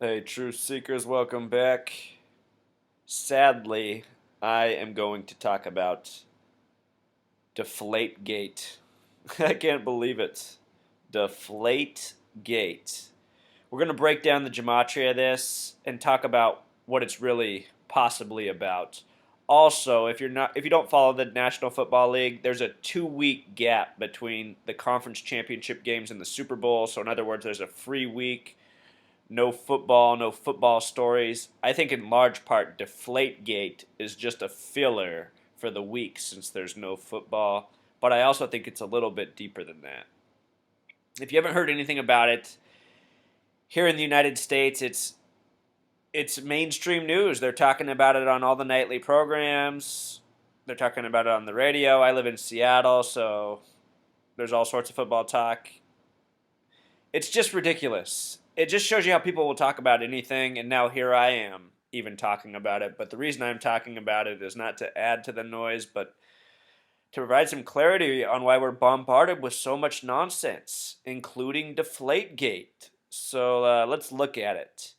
Hey, Truth Seekers, welcome back. Sadly, I am going to talk about Deflate Gate. I can't believe it. Deflate Gate. We're going to break down the gematria of this and talk about what it's really possibly about. Also, if you don't follow the National Football League, there's a 2 week gap between the conference championship games and the Super Bowl. So in other words, there's a free week, no football stories. I think in large part Deflategate is just a filler for the week since there's no football, but I also think it's a little bit deeper than that. If you haven't heard anything about it, here in the United States it's mainstream news. They're talking about it on all the nightly programs. They're talking about it on the radio. I live in Seattle, so there's all sorts of football talk. It's just ridiculous. It just shows you how people will talk about anything, and now here I am even talking about it. But the reason I'm talking about it is not to add to the noise, but to provide some clarity on why we're bombarded with so much nonsense, including Deflategate. So let's look at it.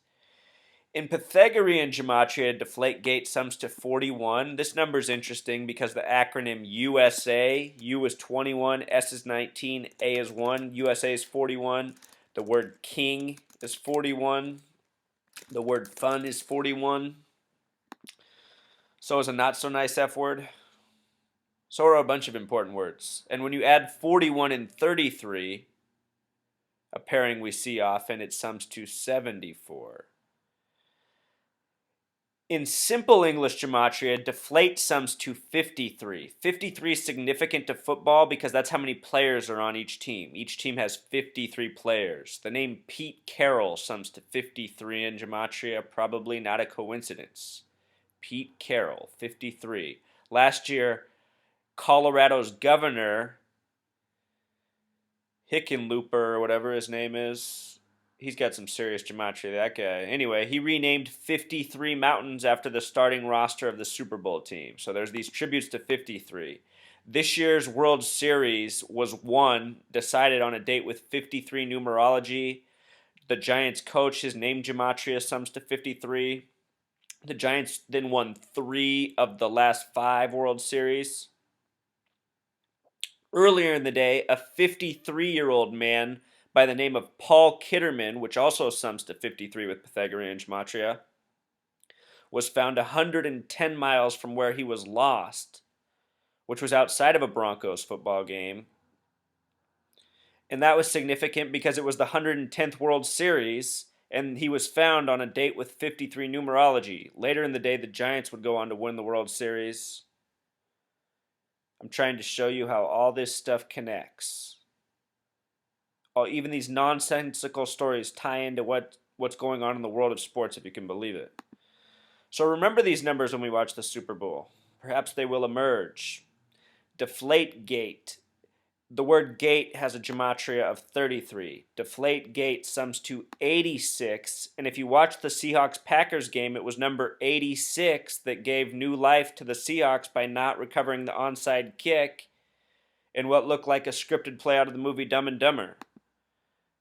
In Pythagorean gematria, Deflategate sums to 41. This number is interesting because the acronym USA, U is 21, S is 19, A is 1, USA is 41. The word king is 41. The word fun is 41. So is a not so nice F word. So are a bunch of important words. And when you add 41 and 33, a pairing we see often, it sums to 74. In simple English gematria, deflate sums to 53. 53 is significant to football because that's how many players are on each team. Each team has 53 players. The name Pete Carroll sums to 53 in gematria, probably not a coincidence. Pete Carroll, 53. Last year, Colorado's governor, Hickenlooper or whatever his name is, he's got some serious gematria, that guy. Anyway, he renamed 53 mountains after the starting roster of the Super Bowl team. So there's these tributes to 53. This year's World Series was decided on a date with 53 numerology. The Giants coach, his name gematria sums to 53. The Giants then won 3 of the last 5 World Series. Earlier in the day, a 53-year-old man by the name of Paul Kitterman, which also sums to 53 with Pythagorean gematria, was found 110 miles from where he was lost, which was outside of a Broncos football game. And that was significant because it was the 110th World Series, and he was found on a date with 53 numerology. Later in the day, the Giants would go on to win the World Series. I'm trying to show you how all this stuff connects. Even these nonsensical stories tie into what's going on in the world of sports, if you can believe it. So remember these numbers when we watch the Super Bowl. Perhaps they will emerge. Deflate gate. The word gate has a gematria of 33. Deflate gate sums to 86. And if you watch the Seahawks-Packers game, it was number 86 that gave new life to the Seahawks by not recovering the onside kick in what looked like a scripted play out of the movie Dumb and Dumber.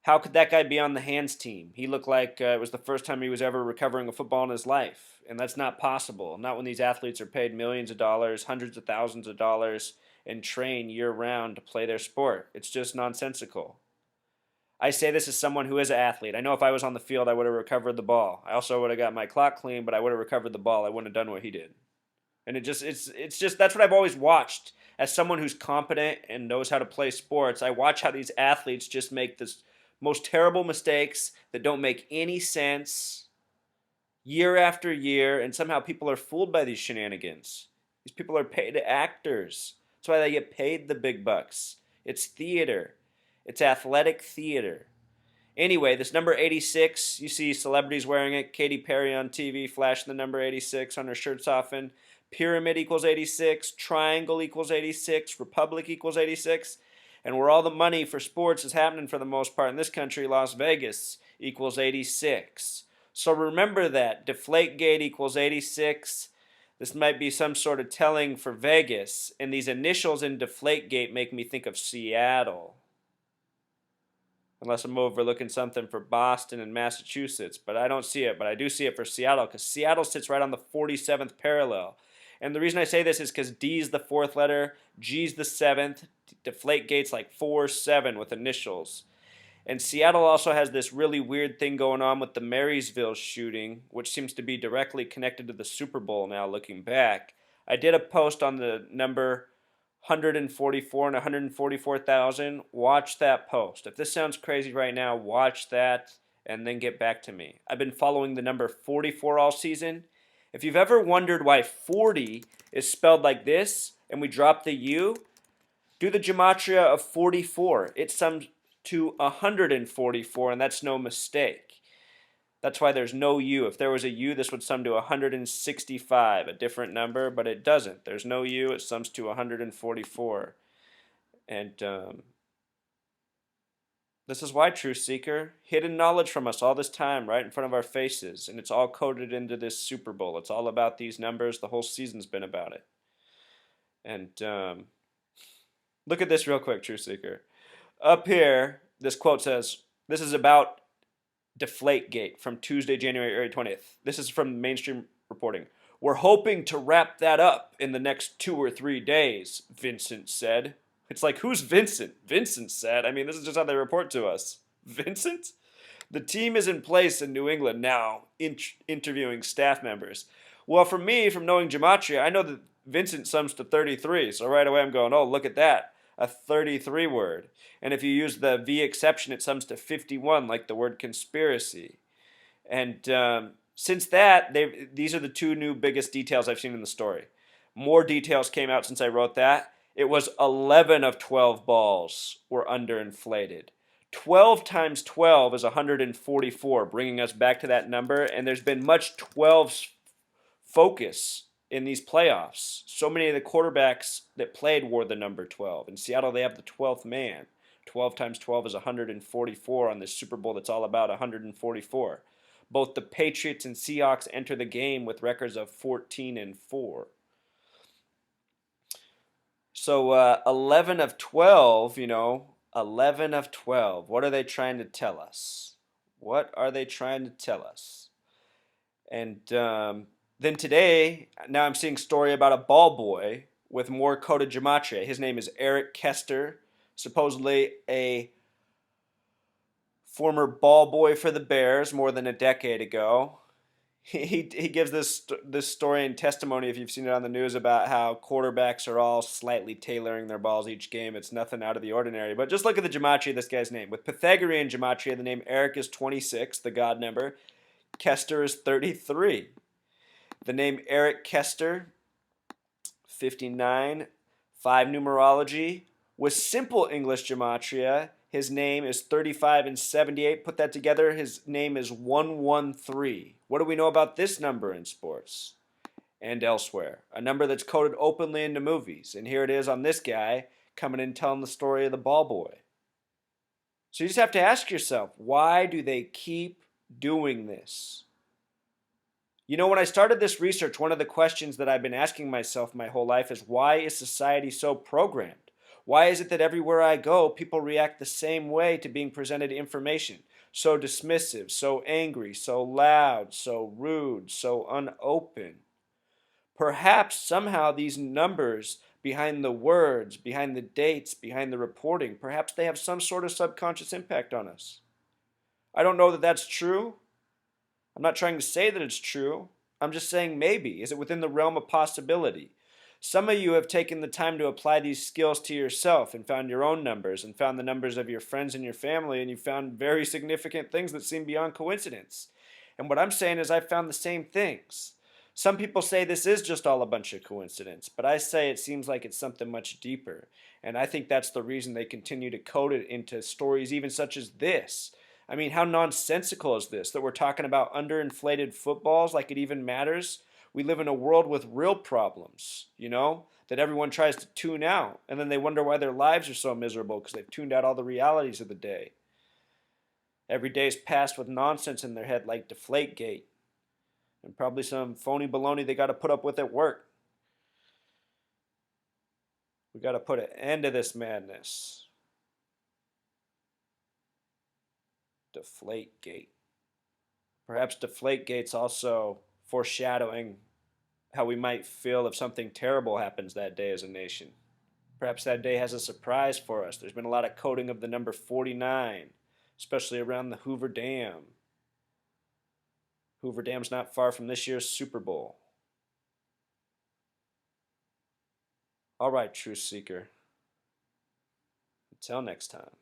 How could that guy be on the hands team? He looked like it was the first time he was ever recovering a football in his life. And that's not possible. Not when these athletes are paid millions of dollars, hundreds of thousands of dollars, and train year-round to play their sport. It's just nonsensical. I say this as someone who is an athlete. I know if I was on the field, I would have recovered the ball. I also would have got my clock clean, but I would have recovered the ball. I wouldn't have done what he did. And it's just that's what I've always watched. As someone who's competent and knows how to play sports, I watch how these athletes just make this most terrible mistakes that don't make any sense year after year, and somehow people are fooled by these shenanigans. These people are paid actors. That's why they get paid the big bucks. It's theater. It's athletic theater. Anyway, this number 86, you see celebrities wearing it. Katy Perry on TV flashing the number 86 on her shirts often. Pyramid equals 86. Triangle equals 86. Republic equals 86. And where all the money for sports is happening for the most part in this country, Las Vegas equals 86. So remember that. Deflategate equals 86. This might be some sort of telling for Vegas. And these initials in Deflategate make me think of Seattle. Unless I'm overlooking something for Boston and Massachusetts, but I don't see it. But I do see it for Seattle because Seattle sits right on the 47th parallel. And the reason I say this is because D is the fourth letter, G is the seventh, Deflate gate's like 4-7 with initials. And Seattle also has this really weird thing going on with the Marysville shooting, which seems to be directly connected to the Super Bowl now looking back. I did a post on the number 144 and 144,000. Watch that post. If this sounds crazy right now, watch that and then get back to me. I've been following the number 44 all season. If you've ever wondered why 40 is spelled like this and we drop the U, do the gematria of 44. It sums to 144, and that's no mistake. That's why there's no U. If there was a U, this would sum to 165, a different number, but it doesn't. There's no U. It sums to 144. And this is why, Truth Seeker, hidden knowledge from us all this time right in front of our faces, and it's all coded into this Super Bowl. It's all about these numbers. The whole season's been about it. And look at this real quick, Truth Seeker. Up here, this quote says, this is about Deflategate from Tuesday, January 20th. This is from mainstream reporting. We're hoping to wrap that up in the next 2 or 3 days, Vincent said. It's like, who's Vincent? Vincent said. I mean, this is just how they report to us. Vincent? The team is in place in New England now, interviewing staff members. Well, for me, from knowing gematria, I know that Vincent sums to 33. So right away I'm going, oh, look at that. A 33 word. And if you use the V exception, it sums to 51, like the word conspiracy. And since that, these are the 2 new biggest details I've seen in the story. More details came out since I wrote that. It was 11 of 12 balls were underinflated. 12 times 12 is 144, bringing us back to that number. And there's been much 12 focus in these playoffs. So many of the quarterbacks that played wore the number 12. In Seattle, they have the 12th man. 12 times 12 is 144 on this Super Bowl that's all about 144. Both the Patriots and Seahawks enter the game with records of 14-4. So 11 of 12, 11 of 12. What are they trying to tell us? What are they trying to tell us? And then today, now I'm seeing a story about a ball boy with more coded gematria. His name is Eric Kester, supposedly a former ball boy for the Bears more than a decade ago. He gives this story and testimony, if you've seen it on the news, about how quarterbacks are all slightly tailoring their balls each game. It's nothing out of the ordinary. But just look at the gematria of this guy's name. With Pythagorean gematria, the name Eric is 26, the god number. Kester is 33. The name Eric Kester, 59, 5 numerology. With simple English gematria, his name is 35 and 78. Put that together, his name is 113. What do we know about this number in sports and elsewhere? A number that's coded openly into movies. And here it is on this guy coming in telling the story of the ball boy. So you just have to ask yourself, why do they keep doing this? When I started this research, one of the questions that I've been asking myself my whole life is, why is society so programmed? Why is it that everywhere I go, people react the same way to being presented information? So dismissive, so angry, so loud, so rude, so unopen. Perhaps somehow these numbers behind the words, behind the dates, behind the reporting, perhaps they have some sort of subconscious impact on us. I don't know that that's true. I'm not trying to say that it's true. I'm just saying maybe. Is it within the realm of possibility? Some of you have taken the time to apply these skills to yourself and found your own numbers and found the numbers of your friends and your family, and you found very significant things that seem beyond coincidence. And what I'm saying is I've found the same things. Some people say this is just all a bunch of coincidence, but I say it seems like it's something much deeper. And I think that's the reason they continue to code it into stories even such as this. I mean, how nonsensical is this, that we're talking about underinflated footballs like it even matters? We live in a world with real problems, that everyone tries to tune out. And then they wonder why their lives are so miserable because they've tuned out all the realities of the day. Every day is passed with nonsense in their head like Deflategate. And probably some phony baloney they got to put up with at work. We got to put an end to this madness. Deflate Gate. Perhaps Deflate Gate's also foreshadowing how we might feel if something terrible happens that day as a nation. Perhaps that day has a surprise for us. There's been a lot of quoting of the number 49, especially around the Hoover Dam. Hoover Dam's not far from this year's Super Bowl. All right, Truth Seeker. Until next time.